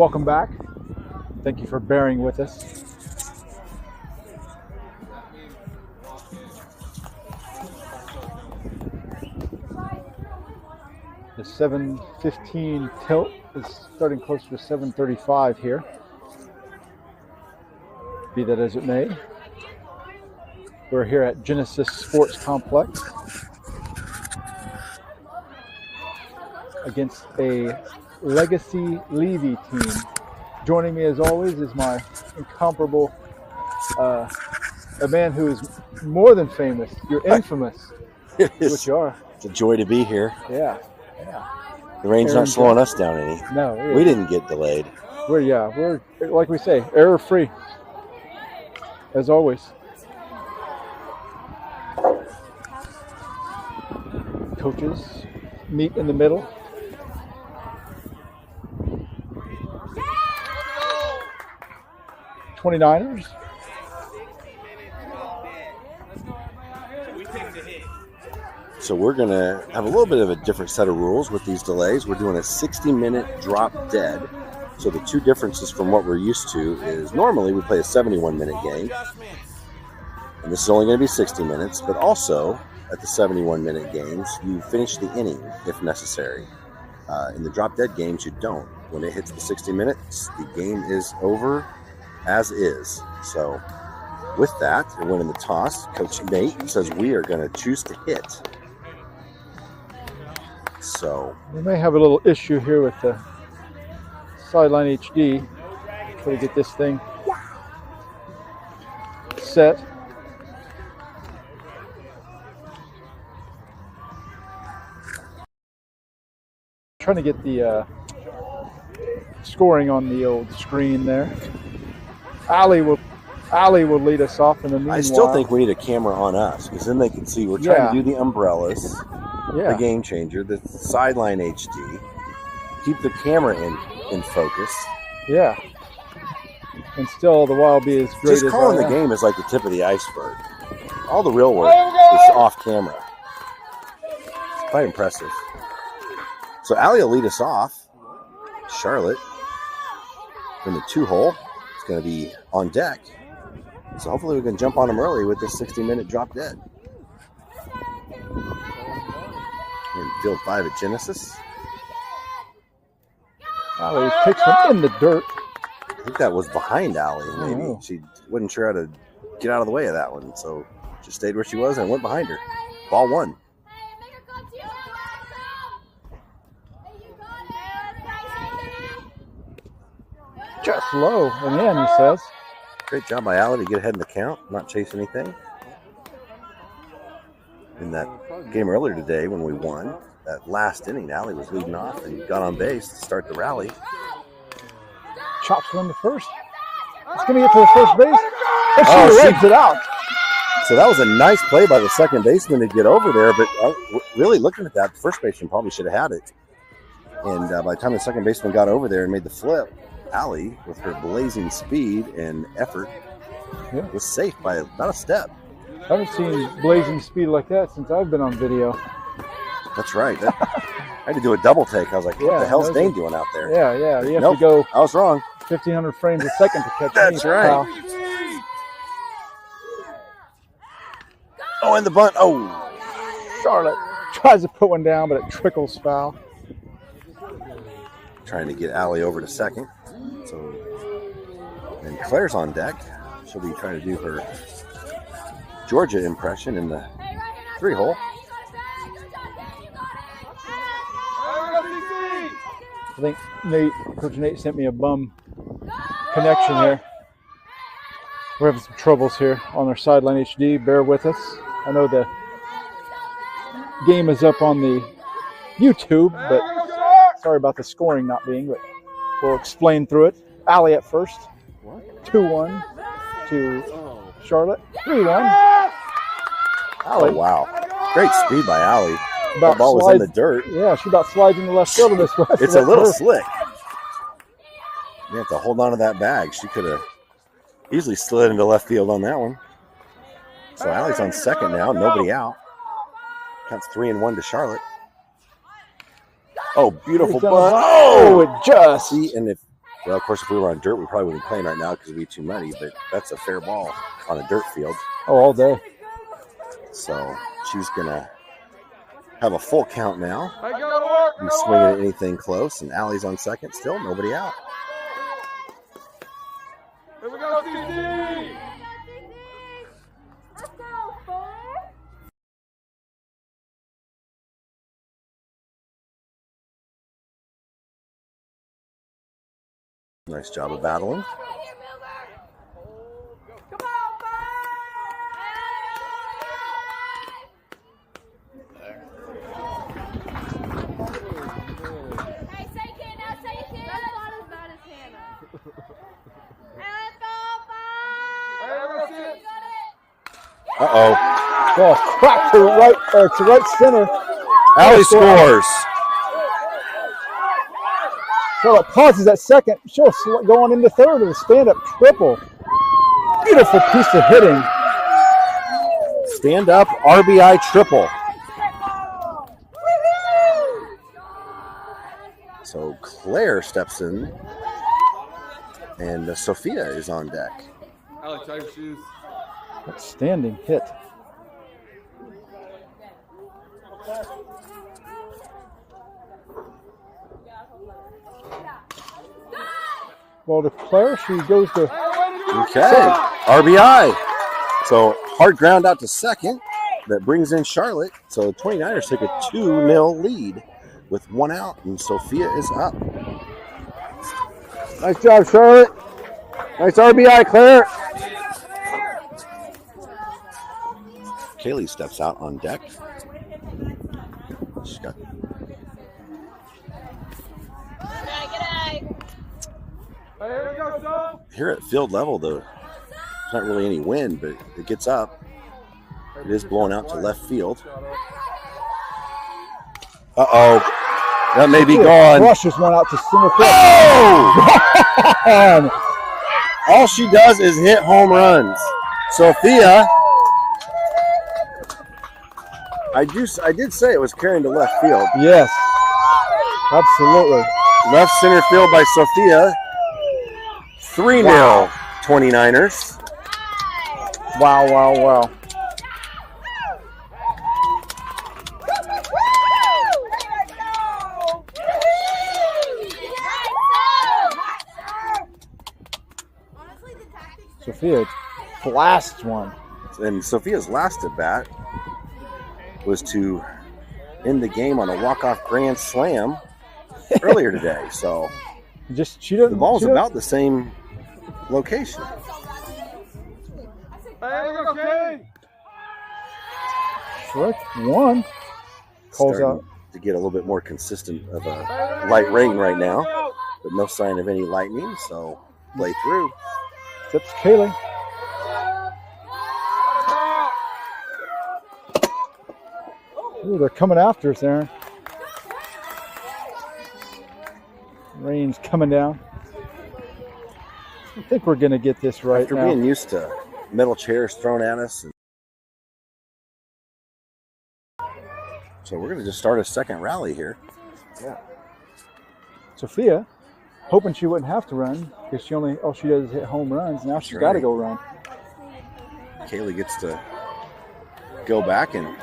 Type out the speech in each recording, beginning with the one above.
Welcome back. Thank you for bearing with us. The 7:15 tilt is starting close to 7:35 here. Be that as it may, we're here at Genesis Sports Complex against a Legacy Leavy team. Joining me as always is my incomparable, a man who is more than famous. You're infamous. Which you are. It's a joy to be here. Yeah. The rain's not slowing us down any. No, we didn't get delayed. We're like we say, error free. As always. Coaches meet in the middle. '29ers. So we're going to have a little bit of a different set of rules with these delays. We're doing a 60-minute drop dead. So the two differences from what we're used to is normally we play a 71-minute game. And this is only going to be 60 minutes. But also, at the 71-minute games, you finish the inning if necessary. In the drop dead games, you don't. When it hits the 60 minutes, the game is over as is. So with that, it went in the toss. Coach Nate says we are going to choose to hit. So we may have a little issue here with the sideline HD. Try to get this thing set. Trying to get the scoring on the old screen there. Ali will lead us off in the meanwhile. I still think we need a camera on us because then they can see we're trying to do the umbrellas. The game changer, the sideline HD, keep the camera in focus. Yeah. And still all the while be as great as just calling the game is like the tip of the iceberg. All the real work is off camera. It's quite impressive. So Allie will lead us off. Charlotte in the 2-hole. It's going to be on deck. So hopefully we can jump on them early with this 60-minute drop dead. In field 5 at Genesis. Allie takes one in the dirt. I think that was behind Allie, maybe. She wasn't sure how to get out of the way of that one. So just stayed where she was and went behind her. Ball 1. Just low and in, he says. Great job by Allie to get ahead in the count, not chase anything. In that game earlier today when we won, that last inning, Allie was leading off and got on base to start the rally. Chops one to first. It's going to get to the first base. And she legs it out. So that was a nice play by the second baseman to get over there, but really looking at that, the first baseman probably should have had it. And by the time the second baseman got over there and made the flip, Allie, with her blazing speed and effort, was safe by about a step. I haven't seen blazing speed like that since I've been on video. That's right. I had to do a double take. I was like, what the hell's Dane doing out there? Yeah. You have to go. I was wrong. 1,500 frames a second to catch That's right. Pal. Oh, and the bunt. Oh. Charlotte tries to put one down, but it trickles foul. Trying to get Allie over to second. So, and Claire's on deck. She'll be trying to do her Georgia impression in the 3-hole. I think Coach Nate sent me a bum connection here. We're having some troubles here on our sideline HD. Bear with us. I know the game is up on the YouTube, but sorry about the scoring not being, but we'll explain through it. Allie at first. 2-1 to Charlotte. 3-1. Oh, wow. Great speed by Allie. The ball was in the dirt. Yeah, she about slides in the left field of this one. It's a little slick. You have to hold on to that bag. She could have easily slid into left field on that one. So Allie's on second now, nobody out. Counts 3-1 to Charlotte. Oh, beautiful bunt. Oh, it just. See, and if Well, of course, if we were on dirt, we probably wouldn't be playing right now because it'd be too muddy, but that's a fair ball on a dirt field. Oh, all day. So she's going to have a full count now. Be swinging at anything close, and Allie's on second still, nobody out. Here we go, CC! Nice job of battling. Uh-oh. Oh, crap to right center. Allie scores. So it pauses at second. She'll go on into third with a stand-up triple. Beautiful piece of hitting. Stand-up RBI triple. So Claire steps in, and Sophia is on deck. Alex, tie your shoes. Outstanding hit. Well, to Claire, she goes to... Okay, RBI. So hard ground out to second. That brings in Charlotte. So the 29ers take a 2-0 lead with 1 out, and Sophia is up. Nice job, Charlotte. Nice RBI, Claire. Kaylee steps out on deck. She's got... Here at field level, though, there's not really any wind, but it gets up. It is blowing out to left field. Uh-oh. That may be gone. Rushes one out to center field. Oh! All she does is hit home runs. Sophia, I did say it was carrying to left field. Yes, absolutely. Left center field by Sophia. 3-0 Wow. 29ers. Wow, wow, wow. Sophia blasts one. And Sophia's last at bat was to end the game on a walk-off grand slam earlier today. So the ball's about the same location. Okay. Strike one. Calls Starting out. to get a little bit more consistent of a light rain right now, but no sign of any lightning, so play through. Steps Kaylee. Ooh, they're coming after us, Aaron. Rain's coming down. I think we're going to get this right After now. being used to metal chairs thrown at us. So we're going to just start a second rally here. Yeah. Sophia, hoping she wouldn't have to run because all she does is hit home runs. Now she's got to go run. Kaylee gets to go back and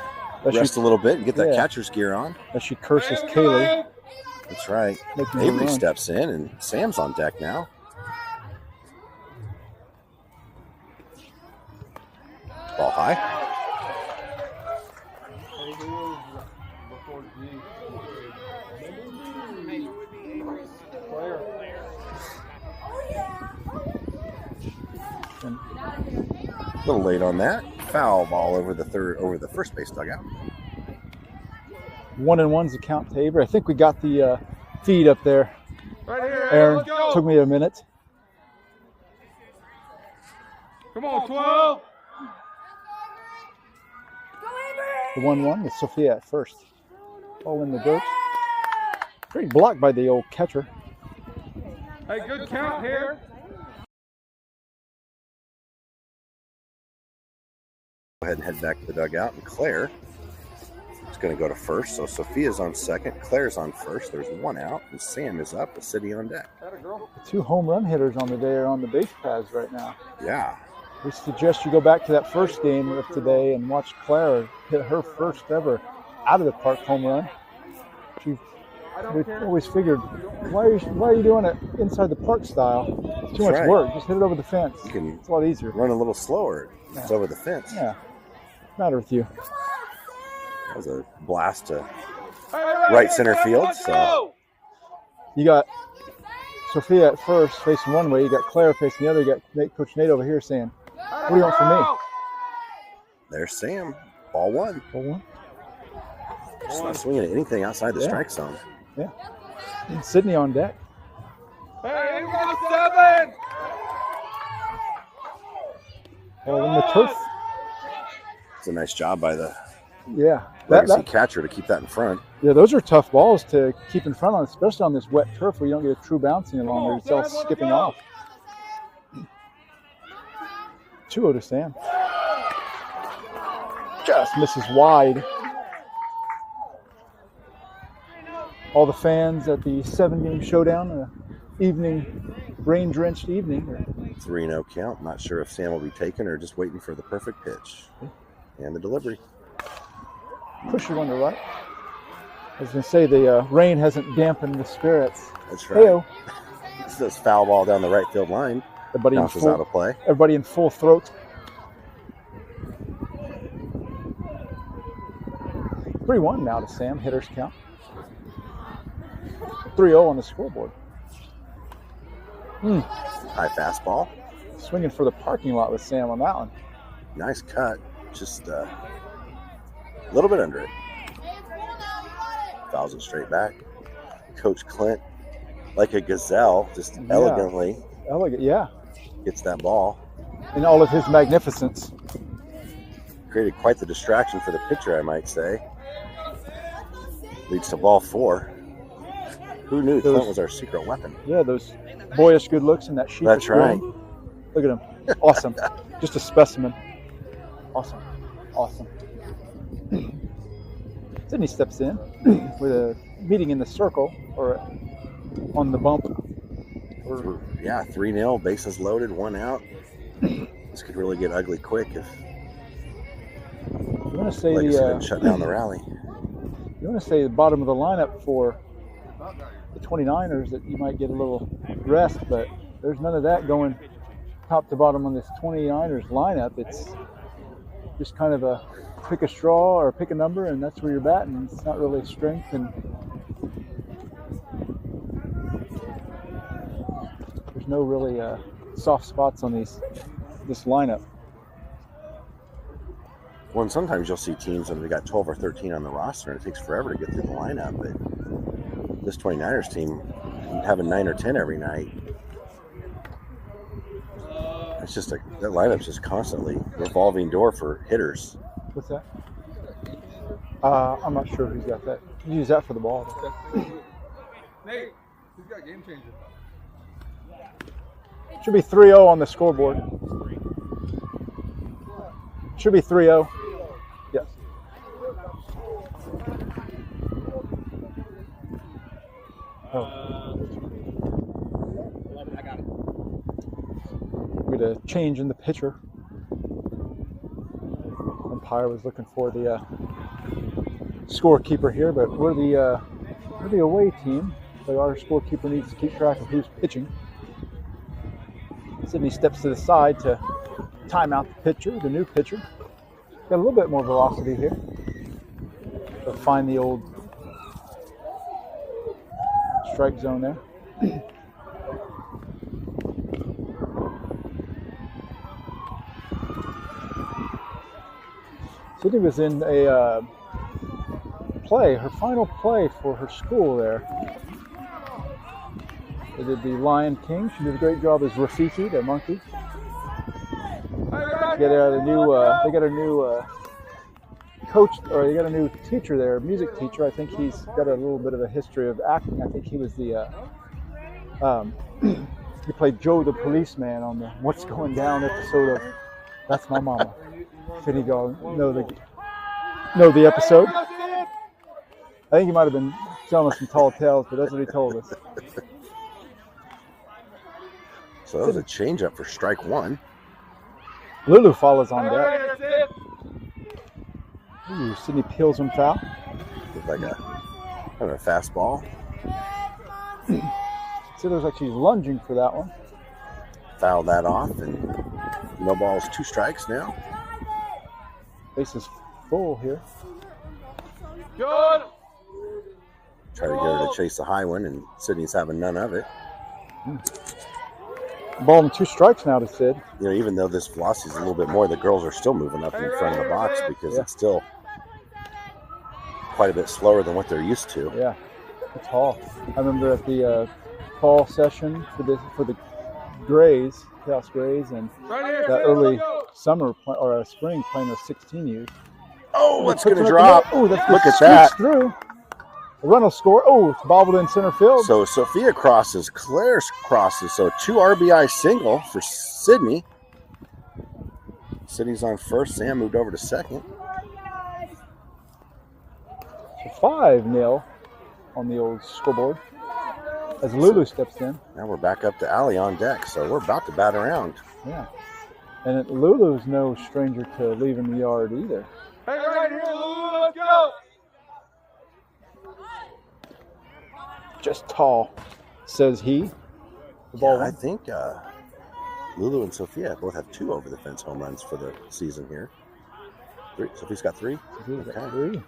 rest a little bit and get that catcher's gear on. As she curses Kaylee. That's right. Avery steps in, and Sam's on deck now. Ball high. A little late on that. Foul ball over the first base dugout. 1-1's the count to Avery. I think we got the feed up there. Right here, Aaron, took me a minute. Come on, 12. The 1-1 with Sophia at first. All in the dirt. Great block by the old catcher. Hey, good count here. Go ahead and head back to the dugout. And Claire It's going to go to first. So Sophia's on second. Claire's on first. There's one out. And Sam is up with City on deck. The 2 home run hitters on the day are on the base paths right now. Yeah. We suggest you go back to that first game of today and watch Claire hit her first ever out of the park home run. We always figured, why are you doing it inside the park style? It's too much work. Just hit it over the fence. It's a lot easier. Run a little slower. Yeah. It's over the fence. Yeah. Matter with you. That was a blast to right center field. So you got Sophia at first facing one way. You got Claire facing the other. You got Coach Nate over here saying, "What do you want from me?" There's Sam. Ball one. Ball one. Just not swinging at anything outside the strike zone. Yeah. And Sydney on deck. Hey, we got 7. Ball in the turf. It's a nice job by the That catcher to keep that in front. Yeah, those are tough balls to keep in front on, especially on this wet turf where you don't get a true bouncing along there. It's all skipping off. 2-0 to Sam. Just misses wide. All the fans at the 7-game showdown, evening, rain-drenched evening. 3-0 count. Not sure if Sam will be taken or just waiting for the perfect pitch. And the delivery. Pusher one to right. I was going to say the rain hasn't dampened the spirits. That's right. Hey-o. It's this foul ball down the right field line. Everybody bounces out of play. Everybody in full throat. 3-1 now to Sam. Hitters count. 3-0 on the scoreboard. High fastball. Swinging for the parking lot with Sam on that one. Nice cut. Just a little bit under it. Fouls it straight back. Coach Clint, like a gazelle, just elegantly gets that ball. In all of his magnificence. Created quite the distraction for the pitcher, I might say. Leads to ball 4. Who knew Clint was our secret weapon? Yeah, those boyish good looks and that sheepish That's right. Room. Look at him. Awesome. Just a specimen. Awesome. Sydney steps in with a meeting in the circle or on the bump. 3-0, bases loaded, 1 out. This could really get ugly quick if you want to say didn't shut down the rally. You want to say the bottom of the lineup for the 29ers that you might get a little rest, but there's none of that going top to bottom on this 29ers lineup. It's just kind of a pick a straw or pick a number, and that's where you're batting. It's not really strength, and there's no really soft spots on this lineup. Well, and sometimes you'll see teams when they got 12 or 13 on the roster, and it takes forever to get through the lineup. But this 29ers team, having 9 or 10 every night, it's just that lineup's just constantly revolving door for hitters. What's that? I'm not sure who's got that. You use that for the ball. Nate, who's got game changer? Should be 3-0 on the scoreboard. Should be 3-0. Yes. I got it. We had a change in the pitcher. Umpire was looking for the scorekeeper here, but we're the away team, so our scorekeeper needs to keep track of who's pitching. Sydney steps to the side to time out the pitcher, the new pitcher. Got a little bit more velocity here. So find the old strike zone there. Sydney was in a play, her final play for her school there. They did the Lion King. She did a great job as Rafiki, the monkey. They got a new coach, or they got a new teacher there, music teacher. I think he's got a little bit of a history of acting. I think he was the he played Joe the policeman on the What's Going Down episode of That's My Mama. Did he go know the episode? I think he might have been telling us some tall tales, but that's what he told us. So that was a changeup for strike one. Lulu follows on deck. Ooh, Sydney peels him foul. Looked like a kind of a fastball. So it looks like she's lunging for that one. Fouled that off, and no balls, 2 strikes now. Base is full here. Good. Try to get her to chase the high one, and Sydney's having none of it. Ball and 2 strikes now to Sid. You know, even though this velocity is a little bit more, the girls are still moving up in front of the box because it's still quite a bit slower than what they're used to. Yeah, it's tall. I remember at the fall session for the Grays, Khaos Grays, and that early summer or spring playing with 16Us. Oh, it's going to drop. Oh, that's Look at that. Through. The run will score. Oh, it's bobbled in center field. So Sophia crosses, Claire crosses. So 2 RBI single for Sydney. Sydney's on first. Sam moved over to second. So 5-0 on the old scoreboard as Lulu steps in. Now we're back up to Allie on deck. So we're about to bat around. Yeah. And Lulu's no stranger to leaving the yard either. Hey, right here, Lulu, let's go. Just tall, says he. The ball I think Lulu and Sophia both have 2 over the fence home runs for the season here. 3. Sophia's got 3. Sophia's got 3.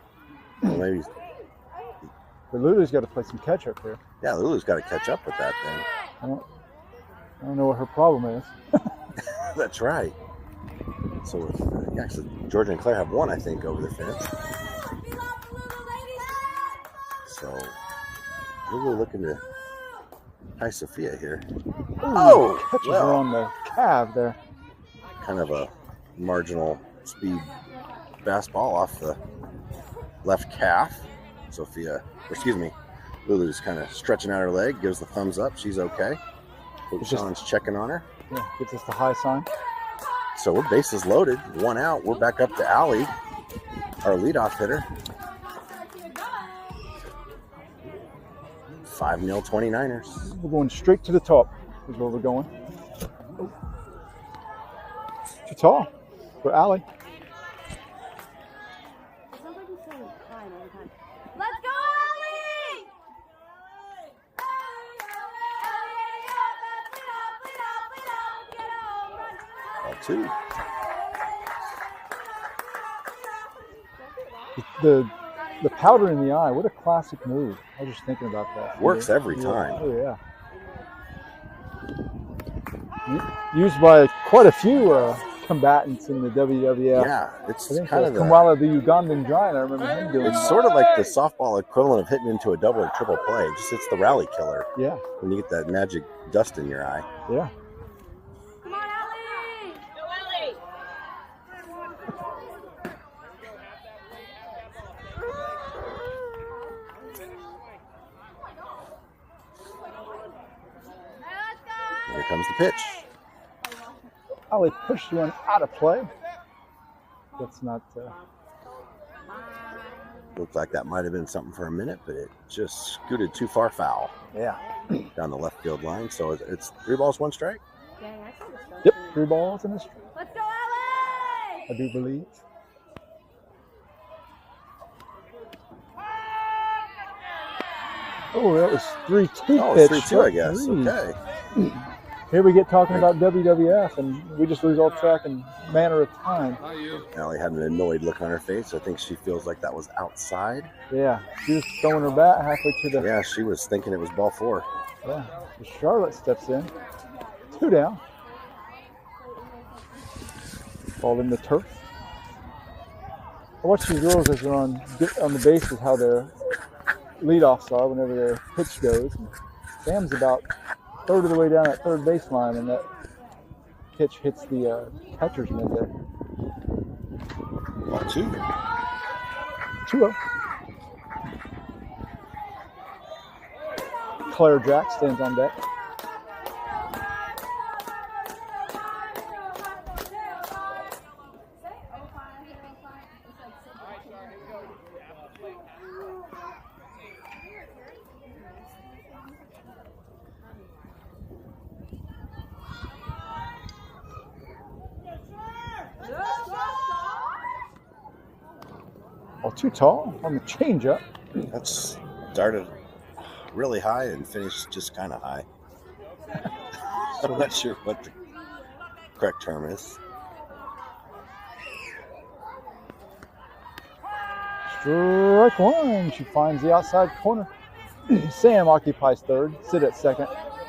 Well, maybe. But Lulu's got to play some catch up here. Yeah, Lulu's got to catch up with that thing. I don't know what her problem is. That's right. So actually, Georgia and Claire have 1, I think, over the fence. So Lulu looking to tie Sophia here. Oh, catches her on the calf there. Kind of a marginal speed fastball off the left calf. Lulu's kind of stretching out her leg, gives the thumbs up. She's okay. Coach Sean's checking on her. Yeah, gets us the high sign. So we're bases loaded, 1 out. We're back up to Allie, our leadoff hitter. 5-0 29ers. We're going straight to the top is where we're going. Too tall for Allie. Let's go, Allie! Ball 2. The powder in the eye, what a classic move. I was just thinking about that. Works every time. Oh, yeah. Used by quite a few combatants in the WWF. Yeah, it's I think kind of Kamala, the Ugandan Giant, I remember him doing it's that. sort of like the softball equivalent of hitting into a double or triple play. Just it's the rally killer Yeah, when you get that magic dust in your eye. yeah. Come on, Allie! Go, Allie! Here comes the pitch. Allie pushed one out of play. That's not. Looked like that might have been something for a minute, but it just scooted too far foul Yeah. down the left field line. So it's 3 balls, 1 strike. Yep. 3 balls in a strike, Let's go, Allie! I do believe. Oh, that was 3-2 Oh, pitch. it's 3-2, I guess. 3. Okay. Here we get talking about WWF, and we just lose all track and manner of time. Not you. Allie had an annoyed look on her face. I think she feels like that was outside. Yeah, she was throwing her bat halfway to the. Yeah, she was thinking it was ball 4. Yeah. So Charlotte steps in. 2 down. Ball in the turf. I watch these girls as they're on the bases, how their leadoffs are whenever their pitch goes. And Sam's about a third of the way down that third baseline, and that pitch hits the catcher's mitt there. Ball 2. 2-0. Claire Jack stands on deck. Ball too tall on the changeup. That's started really high and finished just kind of high. I'm not sure what the correct term is. Strike one. She finds the outside corner. Sam occupies third. Sid at second.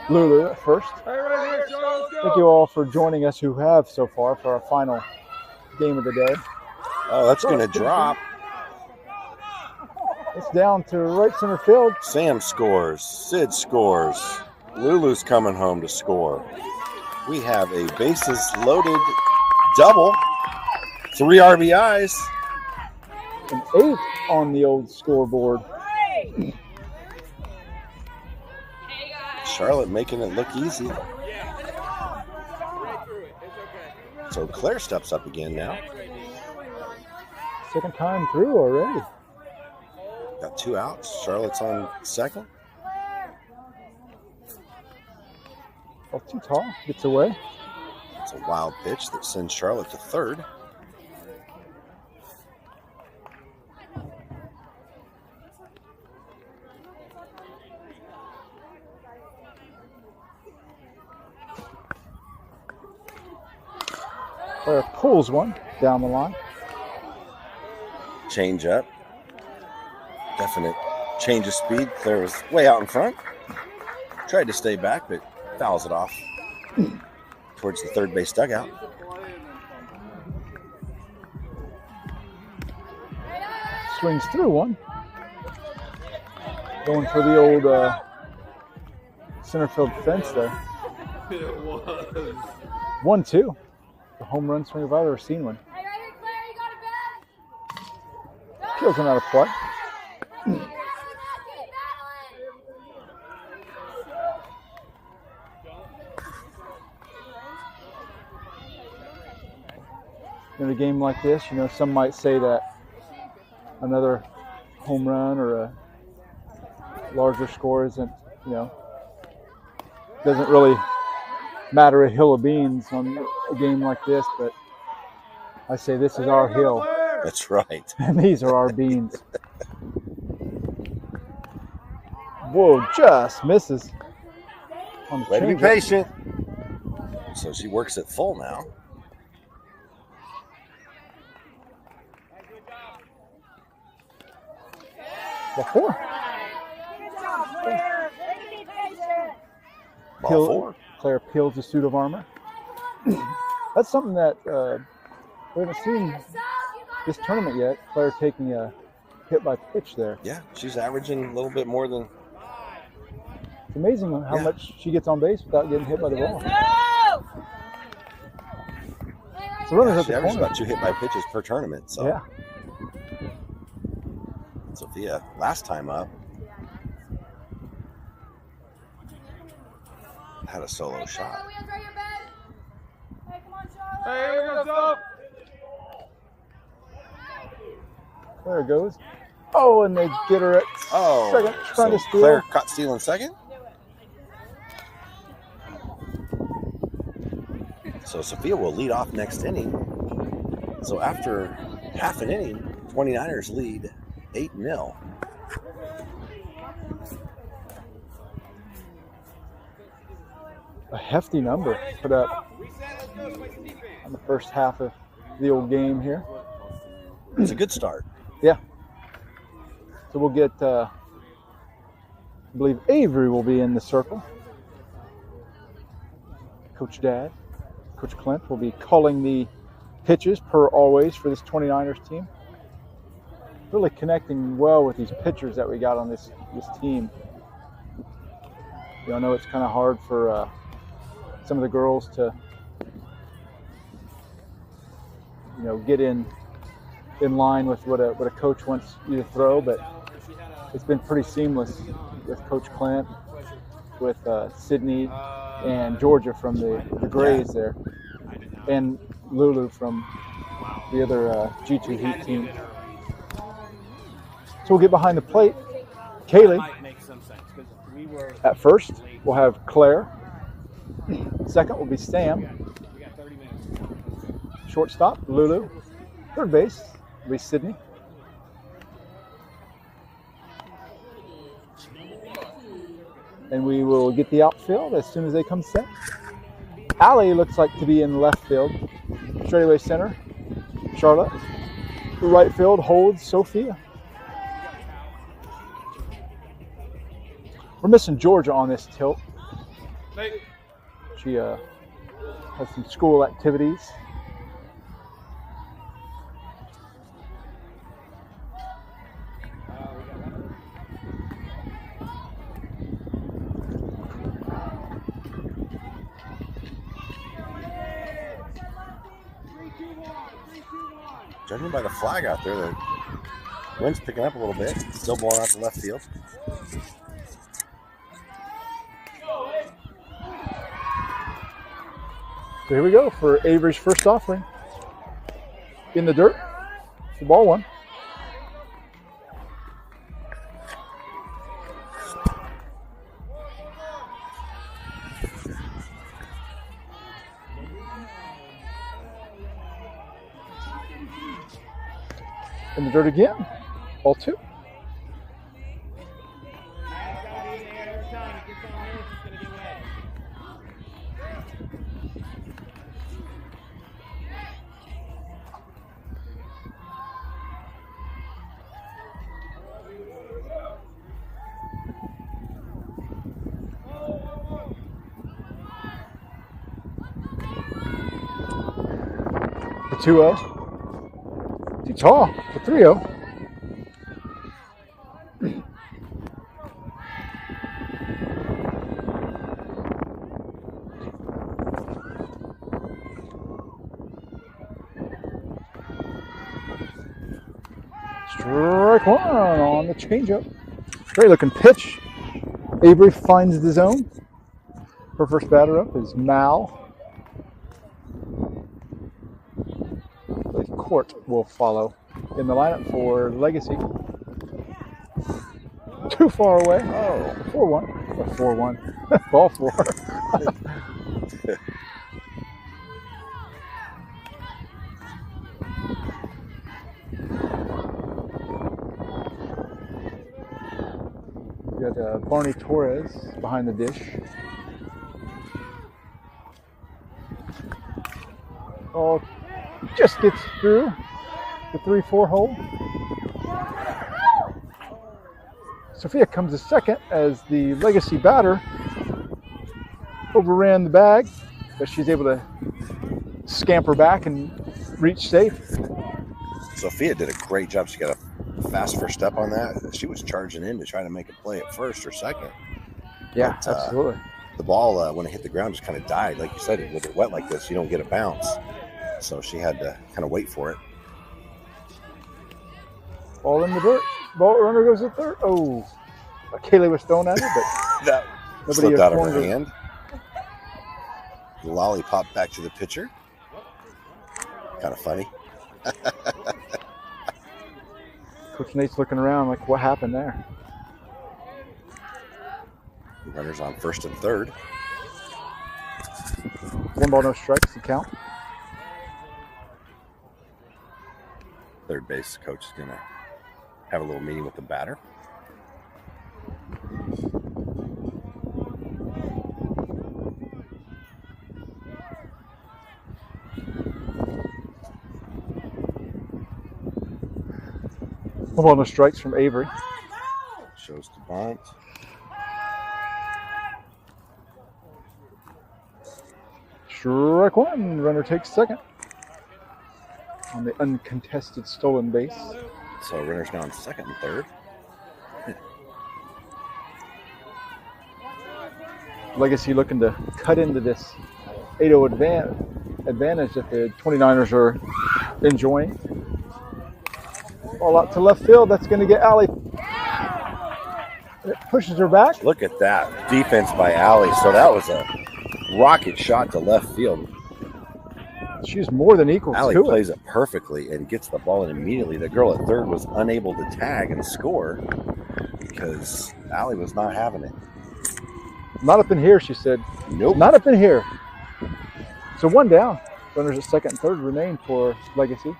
Lulu at first. Hey, right here, Charles, let's go. Thank you all for joining us who have so far for our final game of the day. Oh, that's going to drop. It's down to right center field. Sam scores. Sid scores. Lulu's coming home to score. We have a bases loaded double. 3 RBIs. An 8 on the old scoreboard. Charlotte making it look easy. So Claire steps up again now. Second time through already. Got 2 outs. Charlotte's on second. Ball too tall. Gets away. It's a wild pitch that sends Charlotte to third. Claire pulls one down the line. Change up. Definite change of speed. Claire was way out in front. Tried to stay back, but fouls it off towards the third base dugout. Swings through one. Going for the old center field fence there. It was. 1-2. The home run swing if I've ever seen one. Hey, right here, Claire, you got a bed? Kills him out of play. In a game like this, you know, some might say that another home run or a larger score isn't, you know, doesn't really matter a hill of beans on a game like this, but I say this is our hill, That's right. and these are our beans. Whoa, just misses. On the Way to be changeup. patient. So she works at full now. Ball 4. Ball 4. Claire peels a suit of armor. That's something that we haven't seen this tournament yet. Claire taking a hit by pitch there. Yeah, she's averaging a little bit more than. It's amazing how Yeah. much she gets on base without getting hit by the ball. So runners at She the averages corner. about 2 hit by pitches per tournament. So Yeah. Sophia, last time up, had a solo shot. Hey, here we go, There it goes. Oh, and they get her at second, trying so to steal. Claire caught stealing second. So Sophia will lead off next inning. So after half an inning, 29ers lead 8-0. A hefty number put up on the first half of the old game here. It's a good start. Yeah. So we'll get, I believe Avery will be in the circle. Coach Dad, Coach Clint will be calling the pitches per always for this 29ers team. Really connecting well with these pitchers that we got on this team. You know, I know it's kind of hard for some of the girls to, you know, get in line with what a coach wants you to throw, but it's been pretty seamless with Coach Clint, with Sydney and Georgia from the Grays there, and Lulu from the other G2 Heat team. So we'll get behind the plate. Kaylee at first. We'll have Claire. Second will be Sam. Shortstop, Lulu. Third base will be Sydney. And we will get the outfield as soon as they come set. Allie looks like to be in left field. Straightaway center, Charlotte. Right field holds Sophia. We're missing Georgia on this tilt. She has some school activities. Judging by the flag out there, the wind's picking up a little bit. Still blowing out to left field. So here we go for Avery's first offering. In the dirt, the ball one. In the dirt again, ball two. The 2-0. Too tall for 3-0. Strike one on the changeup. Great looking pitch. Avery finds the zone. Her first batter up is Mal. Court will follow in the lineup for Legacy. Too far away. Oh, 4-1. Or 4-1. Ball four. We got Barney Torres behind the dish. Oh, just gets through the 3-4 hole. Sophia comes to second as the Legacy batter overran the bag, but she's able to scamper back and reach safe. Sophia did a great job. She got a fast first step on that. She was charging in to try to make a play at first or second. Yeah, but, absolutely. The ball, when it hit the ground, just kind of died. Like you said, with it wet like this, you don't get a bounce. So she had to kind of wait for it. Ball in the dirt. Ball runner goes to third. Oh, Kaylee was thrown at it, but that slipped out of her hand. The lollipop back to the pitcher. Kind of funny. Coach Nate's looking around like, what happened there? Runners on first and third. 1 ball, no strikes, the count. Third base coach is going to have a little meeting with the batter. One ball, no strikes from Avery. Shows to bunt. Strike one. Runner takes second on the uncontested stolen base. So runners now on second and third. Legacy looking to cut into this 8-0 advantage that the 29ers are enjoying. Ball out to left field. That's going to get Allie. It pushes her back. Look at that defense by Allie. So that was a rocket shot to left field. She's more than equal Allie to plays it. it perfectly and gets the ball in immediately. The girl at third was unable to tag and score because Allie was not having it. Not up in here, she said. Nope. Not up in here. So one down. Runners at second and third remain for Legacy.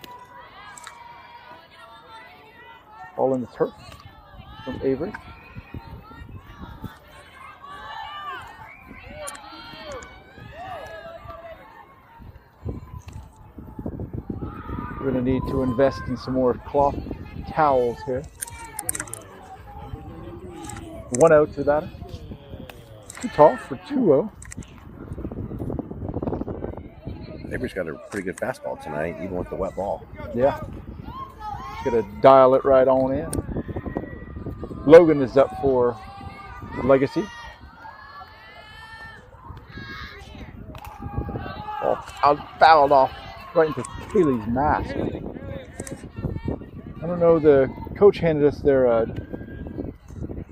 Ball in the turf from Avery. We're going to need to invest in some more cloth towels here. 1-0 to that. Too tall for 2-0. Avery's got a pretty good fastball tonight, even with the wet ball. Yeah. Just got to dial it right on in. Logan is up for Legacy. Oh, fouled off right into Kaylee's mask. I don't know, the coach handed us their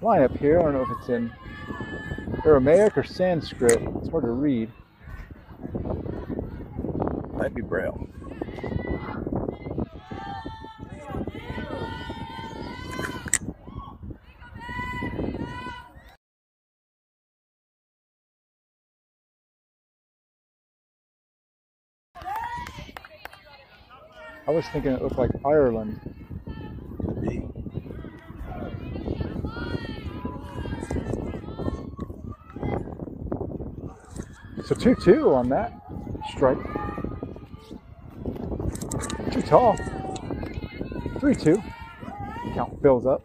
lineup here. I don't know if it's in Aramaic or Sanskrit. It's hard to read. Might be Braille. I was thinking it looked like Ireland. Could be. So 2-2 on that strike. Too tall. 3-2. Count fills up.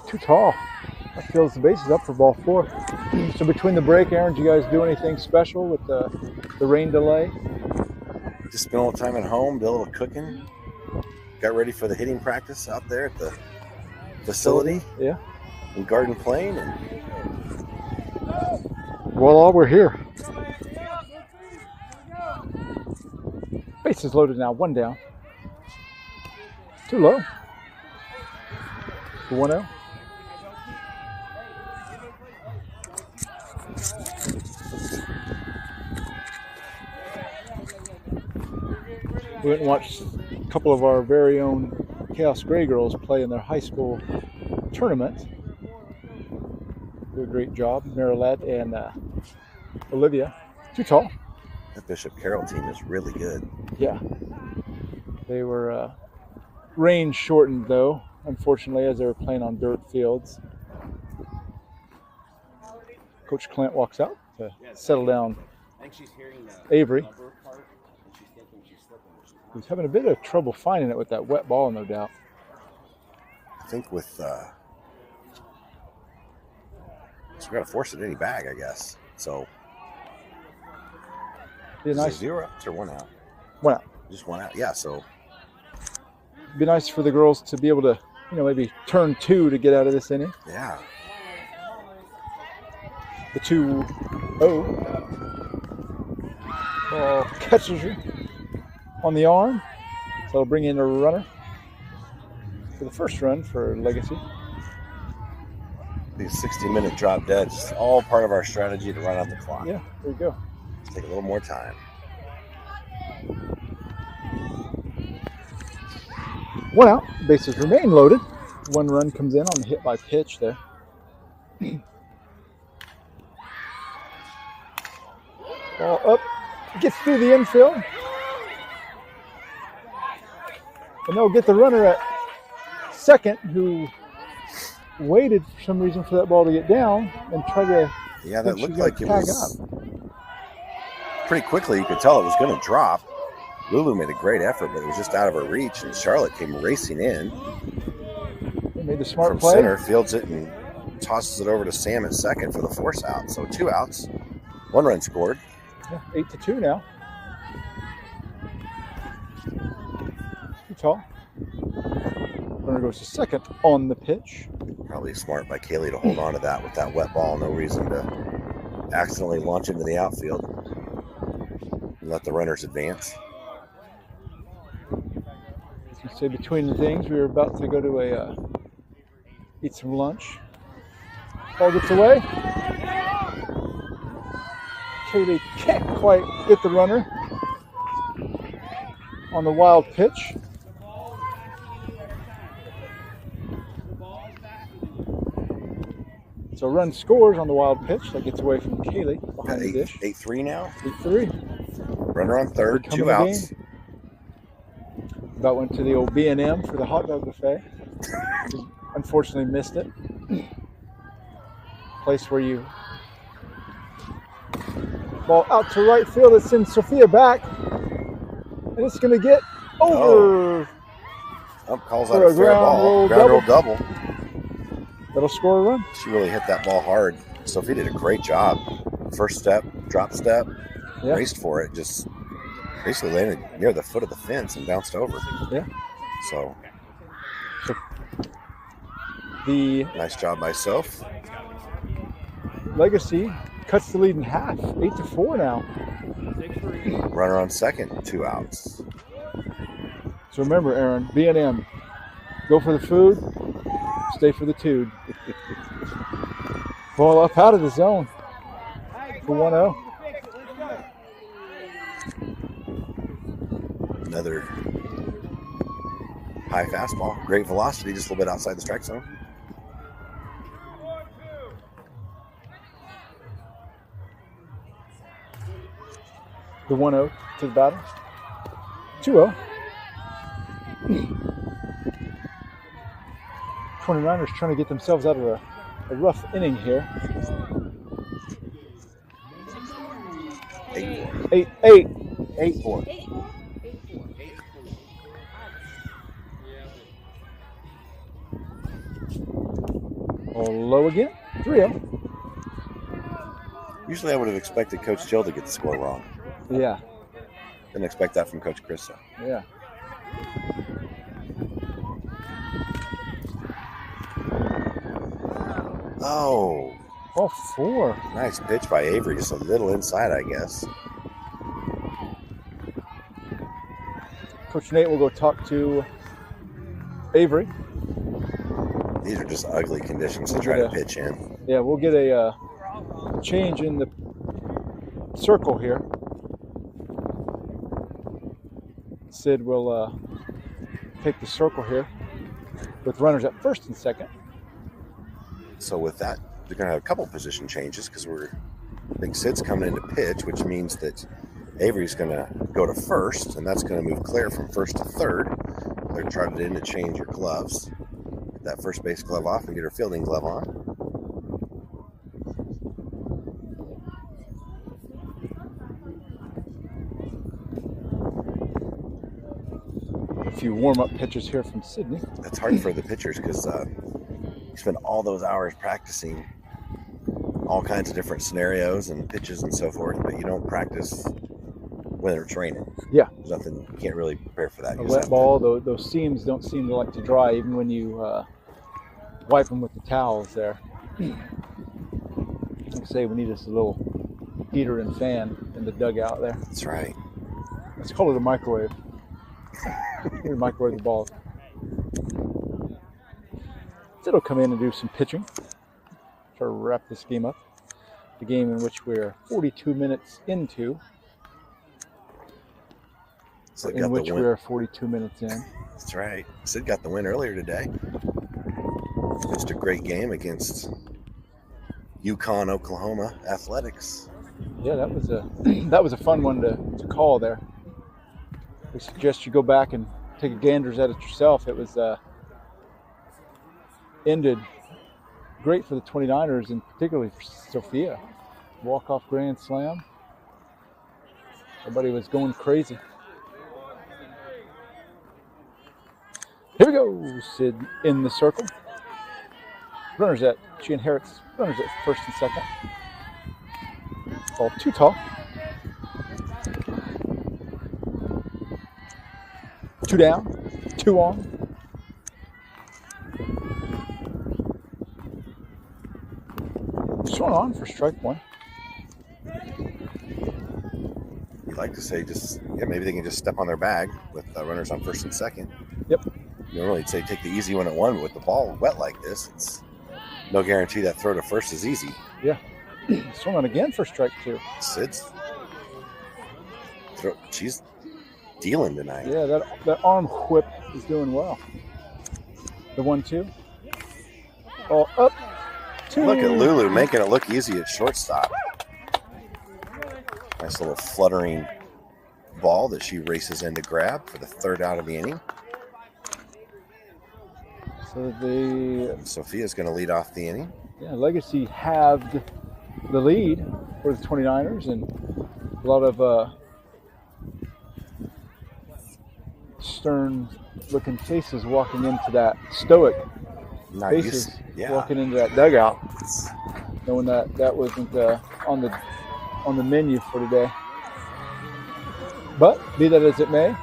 Too tall. That fills the bases up for ball 4. So between the break, Aaron, did you guys do anything special with the rain delay? Just spent a little time at home, did a little cooking. Got ready for the hitting practice out there at the facility. Yeah. In Garden Plain. And Voila, we're here. Bases loaded now, 1 down. Too low. 1-0. We went and watched a couple of our very own Khaos Grey girls play in their high school tournament. Do a great job, Marilette and Olivia. Too tall. the Bishop Carroll team is really good. Yeah. They were range shortened, though, unfortunately, as they were playing on dirt fields. Coach Clint walks out to settle down Avery, who's having a bit of trouble finding it with that wet ball, no doubt. I think with so we're gonna force it in any bag, I guess. So Be nice. 0 outs or 1 out? 1 out. Just 1 out. Yeah. So Be nice for the girls to be able to, maybe turn 2 to get out of this inning. yeah. The 2-0. Ball catches her on the arm. So it'll bring in a runner for the first run for Legacy. These 60-minute drop deads, all part of our strategy to run out the clock. Yeah, there you go. Let's take a little more time. 1 out. Bases remain loaded. 1 run comes in on the hit by pitch there. Ball up. Gets through the infield. And they'll get the runner at second, who waited for some reason for that ball to get down and try to. Yeah, that looked like it tag was up. pretty quickly. You could tell it was going to drop. Lulu made a great effort, but it was just out of her reach, and Charlotte came racing in. They made the smart from play. center, fields it, and tosses it over to Sam at second for the force out. So 2 outs, 1 run scored. Yeah, 8-2 now. Too tall. Runner goes to second on the pitch. Probably smart by Kaylee to hold on to that with that wet ball. No reason to accidentally launch into the outfield and let the runners advance. As you say, between the things, we were about to go to eat some lunch. Ball gets away. Kaylee can't quite get the runner on the wild pitch. So run scores on the wild pitch. That gets away from Kaylee behind the dish. 8-3 now. 8-3. Runner on third, Coming 2 outs. game. About went to the old B&M for the hot dog buffet. Unfortunately missed it. place where you ball out to right field. It's in Sophia back, and it's going to get over. Calls For out a a fair ground ball. roll Ground roll double. That'll score a run. She really hit that ball hard. Sophie did a great job. First step, drop step, Yeah. raced for it. Just basically landed near the foot of the fence and bounced over. Yeah. So The nice job by Soph. Legacy cuts the lead in half, 8-4 now. Runner on second, 2 outs. So remember, Aaron, B&M, go for the food, stay for the tude. Ball up out of the zone for 1-0. Another high fastball. Great velocity, just a little bit outside the strike zone. The 1-0 to the batter. 2-0. 29ers trying to get themselves out of a rough inning here. 8-4. 8-4. Low again. 3-0. Usually I would have expected Coach Jill to get the score wrong. Yeah. Didn't expect that from Coach Krista. Yeah. Oh, Ball 4. nice pitch by Avery. Just a little inside, I guess. Coach Nate will go talk to Avery. These are just ugly conditions to try to pitch in. Yeah, we'll get a change in the circle here. Sid will take the circle here with runners at first and second. So with that, they're going to have a couple position changes because I think Sid's coming in to pitch, which means that Avery's going to go to first, and that's going to move Claire from first to third. They're trying to change her gloves. Get that first base glove off and get her fielding glove on. A few warm-up pitches here from Sydney. That's hard for the pitchers because you spend all those hours practicing all kinds of different scenarios and pitches and so forth, but you don't practice when they're training. Yeah. There's nothing, you can't really prepare for that. A wet ball, those seams don't seem to like to dry even when you wipe them with the towels there. Like I say, we need us a little heater and fan in the dugout there. That's right. Let's call it a microwave. We microwave the ball. It'll come in and do some pitching. Try to wrap this game up. The game in which we're 42 minutes into. So In which we are 42 minutes in. That's right. Sid got the win earlier today. Just a great game against UConn, Oklahoma Athletics. Yeah, that was a fun one to call there. We suggest you go back and take a ganders at it yourself. It was ended great for the 29ers and particularly for Sophia. Walk-off grand slam. Everybody was going crazy. Here we go, Sid in the circle. Runners at, she inherits runners at first and second. Ball too tall. 2 down, 2 on. Swung on for strike 1. You'd like to say maybe they can just step on their bag with runners on first and second. Yep. Normally you'd say take the easy one at 1, but with the ball wet like this, it's no guarantee that throw to first is easy. Yeah. Swung on again for strike 2. Sid's she's dealing tonight. Yeah, that arm whip is doing well. The 1-2. All up. 2. Look at Lulu making it look easy at shortstop. Nice little fluttering ball that she races in to grab for the 3rd out of the inning. So Sophia's going to lead off the inning. Yeah, Legacy halved the lead for the 29ers, and a lot of stern-looking faces walking into that stoic Not faces used. Yeah. walking into that dugout, knowing that wasn't on the menu for today. But be that as it may,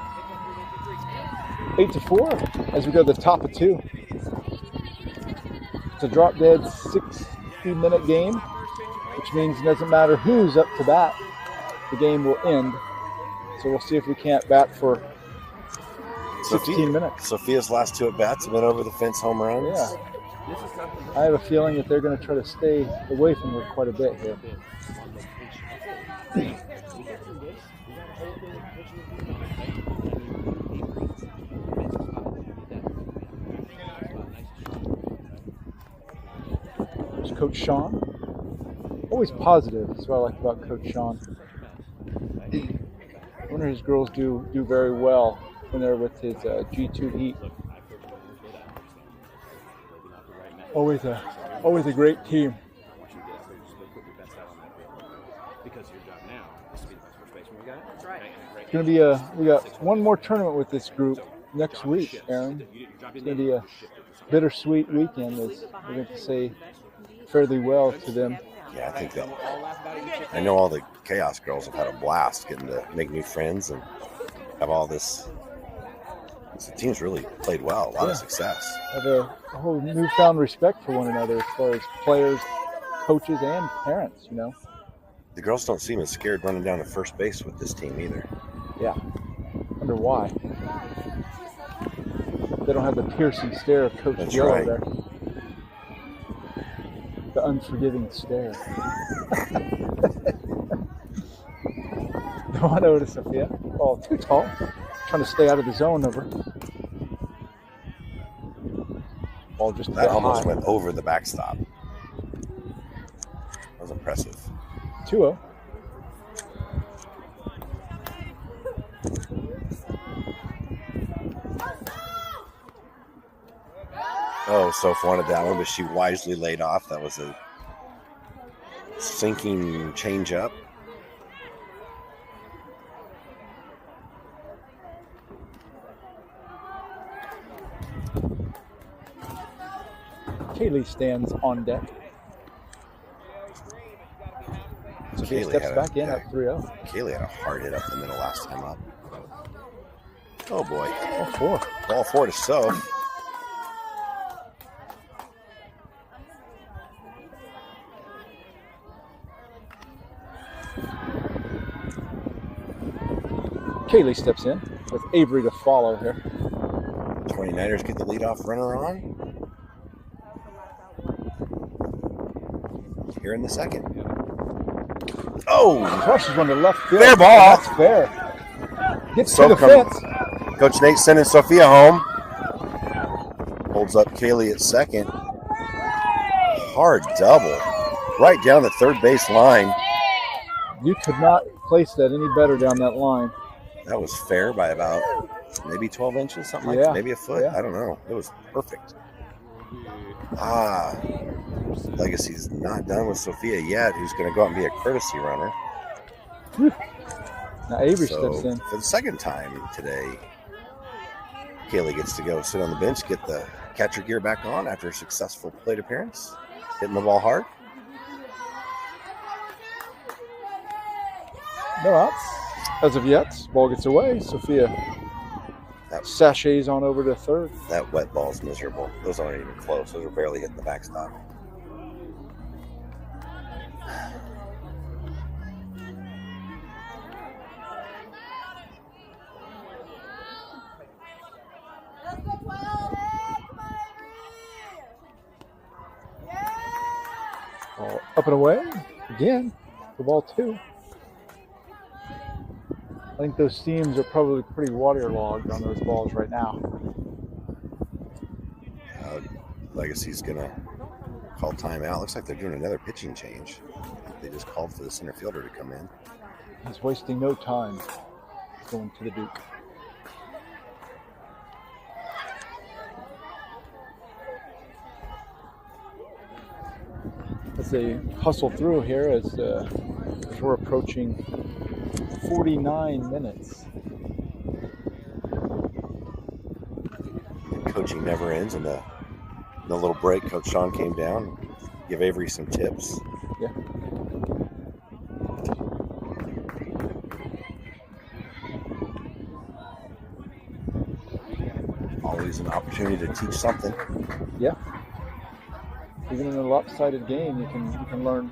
8-4 as we go to the top of 2. It's a drop-dead 60-minute game, which means it doesn't matter who's up to bat, the game will end. So we'll see if we can't bat for 16 minutes. Sophia's last 2 at-bats have been over the fence home runs. Yeah. I have a feeling that they're going to try to stay away from her quite a bit here. There's Coach Sean. Always positive. That's what I like about Coach Sean. I wonder his girls do very well when they're with his G2 Heat. Always a great team. It's gonna be we got one more tournament with this group next week, Aaron. It's gonna be a bittersweet weekend, as we're going to say fairly well to them. Yeah, I think that. I know all the Khaos girls have had a blast getting to make new friends and have all this. The team's really played well, a lot of success. Have a whole newfound respect for one another as far as players, coaches, and parents, you know. The girls don't seem as scared running down to first base with this team either. Yeah. Wonder why. They don't have the piercing stare of Coach That's Yellow right. there. The unforgiving stare. No one over to Sophia. Oh, too tall. Trying to stay out of the zone over. Ball just That got almost high. went over the backstop. That was impressive. 2-0. Oh, Soph wanted that one, but she wisely laid off. That was a sinking change-up. Kaylee stands on deck. Sophia Kaylee steps had back in at 3-0. Kaylee had a hard hit up the middle last time up. Oh boy. All 4. Ball 4 to Soph. Kaylee steps in with Avery to follow here. 29ers get the leadoff runner on. Here in the second. Oh! Crushes one to left field. Fair ball. That's fair. Gets So to the come- fence. Coach Nate sending Sophia home. Holds up Kaylee at second. Hard double. Right down the third base line. You could not place that any better down that line. That was fair by about maybe 12 inches, something like Yeah. that. Maybe a foot. Yeah. I don't know. It was perfect. Legacy's not done with Sophia yet, who's going to go out and be a courtesy runner. Now Avery So, steps in. for the second time today, Kaylee gets to go sit on the bench, get the catcher gear back on after a successful plate appearance, hitting the ball hard. No outs. As of yet, ball gets away. Sophia That, sachets on over to third. that wet ball's miserable. Those aren't even close. Those are barely hitting the backstop. Ball up and away. Again, for ball 2. I think those seams are probably pretty waterlogged on those balls right now. Legacy's going to call timeout. Looks like they're doing another pitching change. They just called for the center fielder to come in. He's wasting no time going to the Duke. as they hustle through here as we're approaching 49 minutes. Coaching never ends. And the little break, Coach Sean came down, give Avery some tips. Yeah. Always an opportunity to teach something. Yeah. Even in a lopsided game, you can learn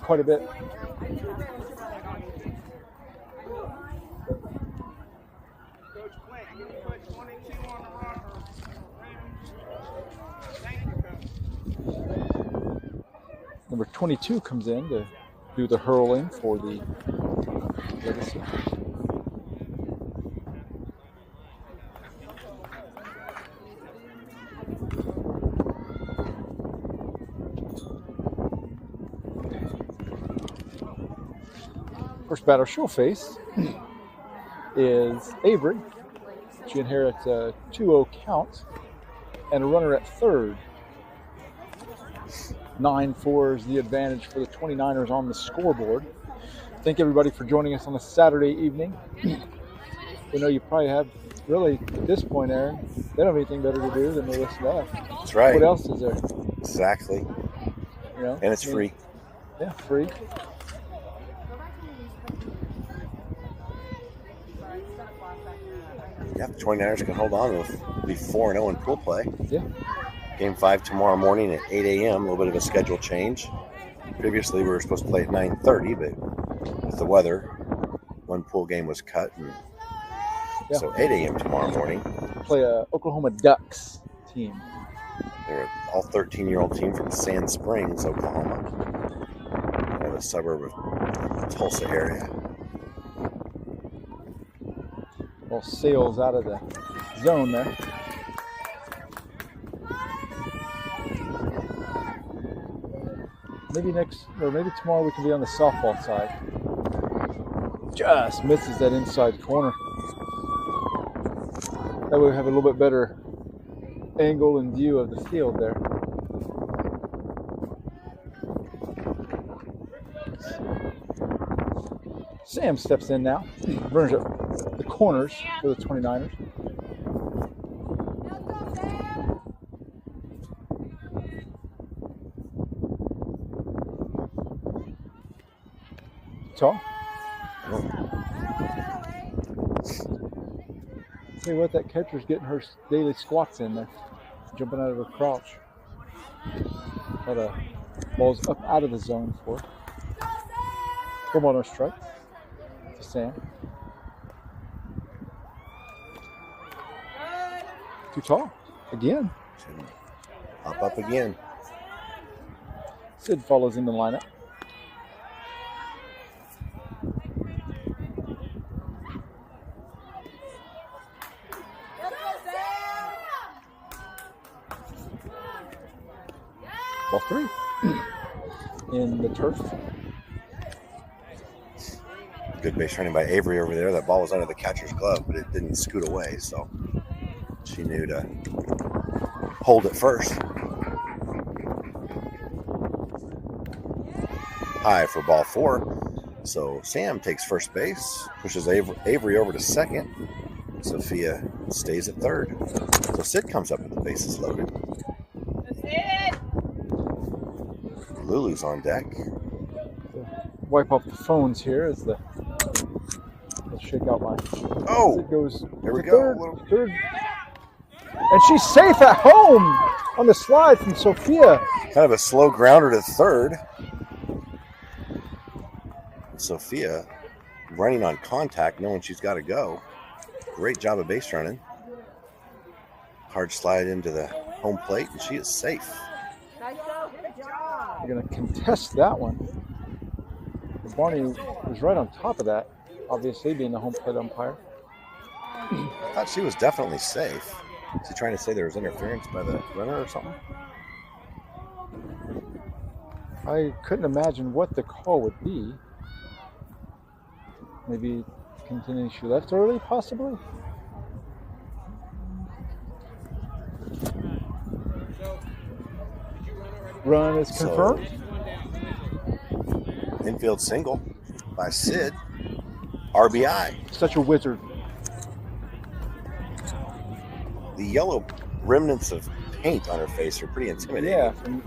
quite a bit. Coach Clint, you can put 22 on the rocker. Thank you, Coach. Number 22 comes in to do the hurling for the Legacy. First batter she'll face is Avery. She inherits a 2-0 count and a runner at third. 9-4 is the advantage for the 29ers on the scoreboard. Thank everybody for joining us on a Saturday evening. We know you probably have, really, at this point, Aaron, they don't have anything better to do than to listen to us. That's right. What else is there? Exactly. You know, And it's free. Yeah, free. Yeah, the 29ers can hold on. It'll be 4-0 in pool play. Yeah. Game 5 tomorrow morning at 8 a.m. A little bit of a schedule change. Previously, we were supposed to play at 9:30, but with the weather, one pool game was cut. And so 8 a.m. tomorrow morning. Play a Oklahoma Ducks team. They're an all 13-year-old team from Sand Springs, Oklahoma. Kind of a suburb of Tulsa area. Well, sails out of the zone there. Maybe maybe tomorrow we can be on the softball side. Just misses that inside corner. That way we have a little bit better angle and view of the field there. Sam steps in now, burns up the corners for the 29ers. Tall. Tell you what, that catcher's getting her daily squats in there, jumping out of her crouch. Got a ball's up out of the zone for her. 4-1 strike to Sam. Too tall again. Up again. Sid follows in the lineup. Ball 3 in the turf. Good base running by Avery over there. That ball was under the catcher's glove, but it didn't scoot away, so she knew to hold it first. High for ball 4. So Sam takes first base, pushes Avery over to second. Sophia stays at third. So Sid comes up with the bases loaded. Lulu's on deck. Wipe off the phones here as the shakeout line. Oh, Sid goes there we to go. Third. And she's safe at home on the slide from Sophia. Kind of a slow grounder to third. Sophia running on contact, knowing she's got to go. Great job of base running. Hard slide into the home plate, and she is safe. You're going to contest that one. Barney was right on top of that, obviously being the home plate umpire. I thought she was definitely safe. Is he trying to say there was interference by the runner or something? I couldn't imagine what the call would be. Maybe continuing she left early, possibly? Run is confirmed. Infield single by Sid. RBI. Such a wizard. The yellow remnants of paint on her face are pretty intimidating.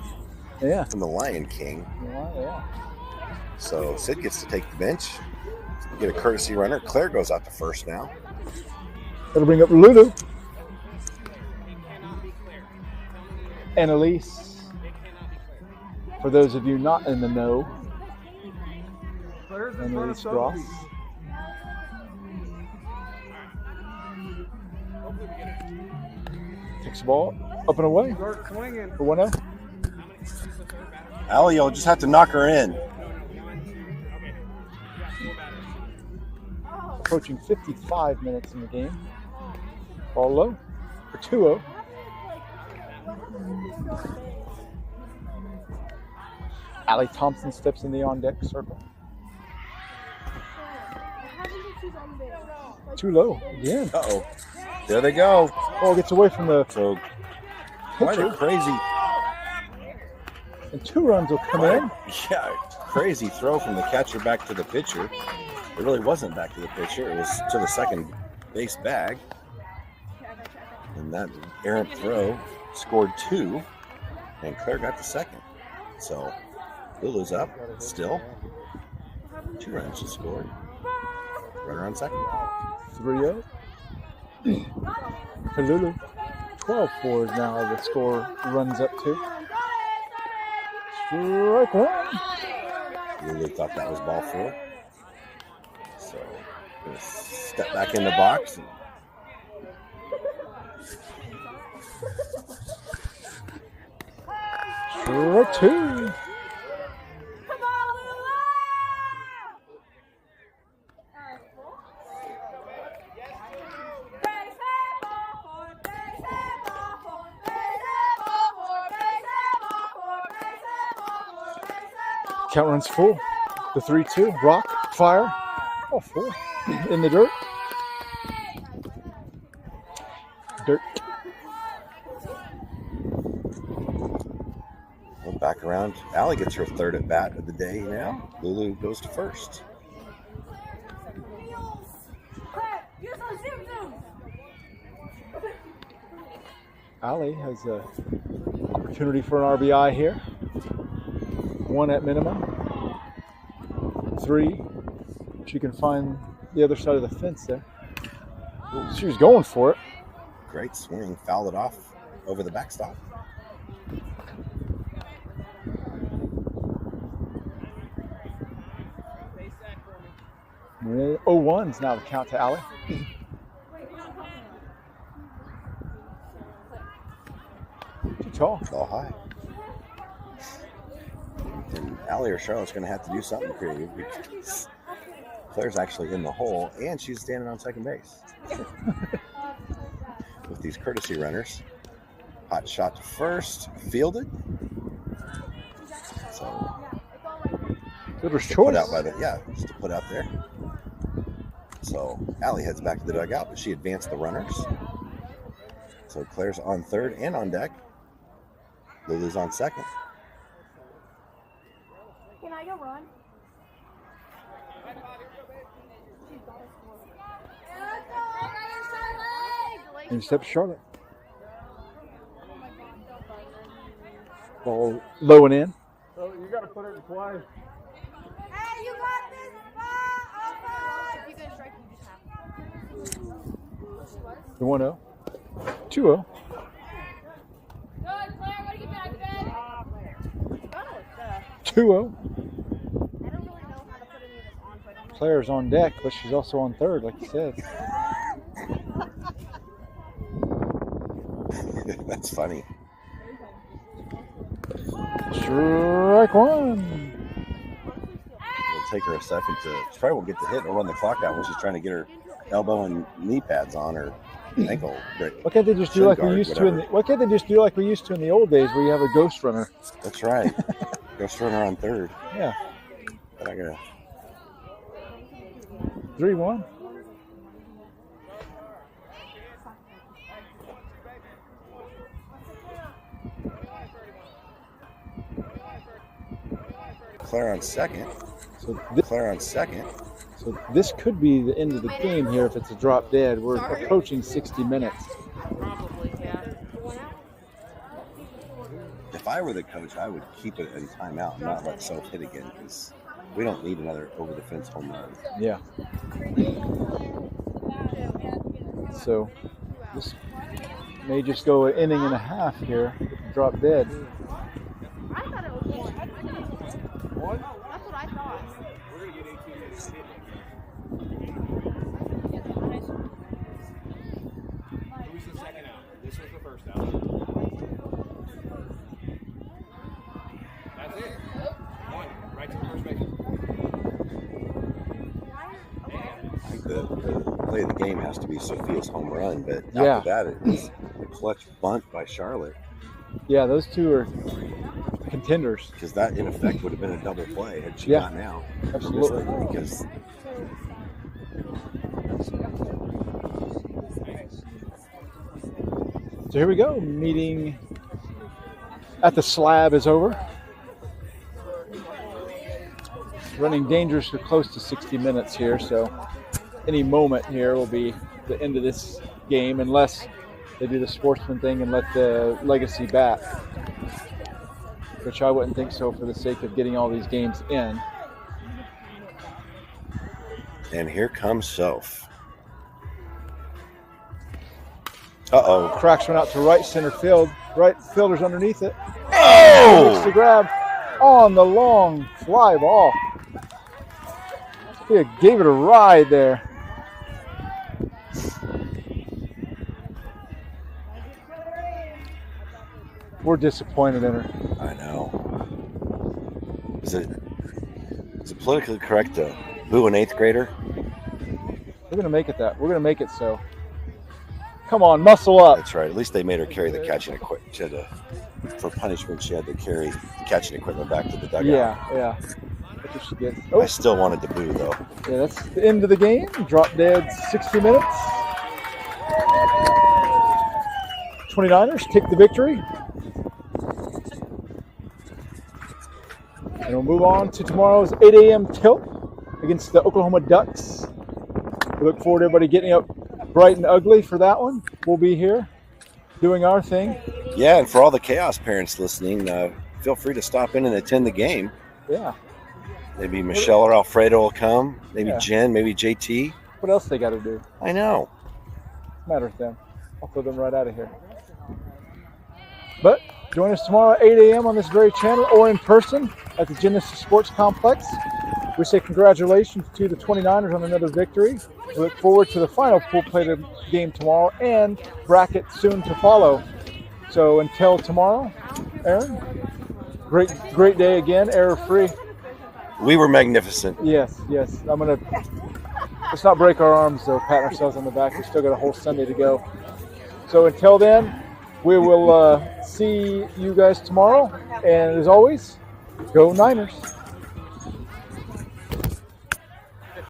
Yeah. From the Lion King. Yeah. So Sid gets to take the bench, get a courtesy runner. Claire goes out to first now. That'll bring up Lulu. Annalise. For those of you not in the know, Annalise Ross. Takes the ball up and away for 1-0. Allie, you'll just have to knock her in. Approaching 55 minutes in the game. Ball low for 2-0. Allie Thompson steps in the on-deck circle. Too low again. Uh-oh. There they go. Ball gets away from the So quite a crazy. And 2 runs will come in. Yeah, crazy throw from the catcher back to the pitcher. It really wasn't back to the pitcher. It was to the second base bag. And that errant throw scored 2. And Claire got the second. So Lulu's up still. 2 runs she scored. Runner on second. 3-0. For Lulu. 12-4 is now the score runs up to. Strike 1. Lulu thought that was ball 4. So gonna step back in the box. Strike 2. Count runs full. The 3-2. Rock, fire. All 4. In the dirt. Well, back around. Allie gets her 3rd at bat of the day now. Lulu goes to first. Allie has an opportunity for an RBI here. 1 at minimum. 3. She can find the other side of the fence there. She was going for it. Great swing. Fouled it off over the backstop. We're 0-1's now the count to Allie. Too tall. Ball high. And Allie or Charlotte's going to have to do something creative because Claire's actually in the hole and she's standing on second base. With these courtesy runners. Hot shot to first. Fielded. So. Fielder's choice. Put out by the, just to put out there. So Allie heads back to the dugout, but she advanced the runners. So Claire's on 3rd and on deck. Lulu's on 2nd. Can I go run? Intercept Charlotte. Ball low and in. So you got to put her in play. Hey, you got this spot! If you get a strike, you just have The 1-0. 2-0. Good, Claire, what do you get back, Ben? 2-0. I don't really know how to put any of this on, so I don't know. Claire's on deck, but she's also on 3rd, like you said. That's funny. Strike 1. It'll take her a second to. She probably won't get the hit. It'll run the clock out when she's trying to get her elbow and knee pads on her ankle. Why can't they just do like we used to in the? Why can't they just do like we used to in the old days, where you have a ghost runner? That's right. Ghost runner on 3rd. Yeah. But I gotta. 3-1. Claire on 2nd. So this, Claire on second. so this could be the end of the game here if it's a drop dead. We're approaching 60 minutes. Probably, yeah. If I were the coach, I would keep it in timeout and not let self hit again because we don't need another over the fence home run. Yeah. So this may just go an inning and a half here. Drop dead. I thought it was one. That's what I thought. We're going to get 18 minutes. Who's the second out? This was the first out. That's it. One. Right to the first baseman. I think the play of the game has to be Sophia's home run, but Yeah. after that, it's a clutch bunt by Charlotte Yeah, those two are contenders. because that, in effect, would have been a double play had she Yeah. gotten out. Absolutely. Because So here we go. Meeting at the slab is over. Running dangerously close to 60 minutes here, so any moment here will be the end of this game unless they do the sportsman thing and let the legacy bat, which I wouldn't think so for the sake of getting all these games in. and here comes Soph. Uh-oh. Cracks one out to right center field. Right fielder's underneath it. Oh! Makes the grab on the long fly ball. He gave it a ride there. We're disappointed in her. I know. Is it politically correct to boo an 8th grader? We're gonna make it that. We're gonna make it so. Come on, muscle up. That's right. At least they made her carry the catching equipment. She had to, for punishment, she had to carry the catching equipment back to the dugout. Yeah. That's what she gets. I Oh, still wanted to boo, though. yeah, that's the end of the game. Drop dead 60 minutes. 29ers take the victory. And we'll move on to tomorrow's 8 a.m. tilt against the Oklahoma Ducks. We look forward to everybody getting up bright and ugly for that one. We'll be here doing our thing. Yeah, and for all the Chaos parents listening, feel free to stop in and attend the game. Yeah. Maybe Michelle or Alfredo will come. Maybe Yeah. Jen, maybe JT. What else they got to do? I know. Matter with them. I'll throw them right out of here. But join us tomorrow at 8 a.m. on this very channel or in person at the Genesis Sports Complex. We say congratulations to the 29ers on another victory. We look forward to the final pool play game tomorrow and bracket soon to follow. So until tomorrow, Aaron, great day again, error-free. We were magnificent. Yes. Let's not break our arms though, patting ourselves on the back. We still got a whole Sunday to go. So until then, we will see you guys tomorrow. And as always, go Niners.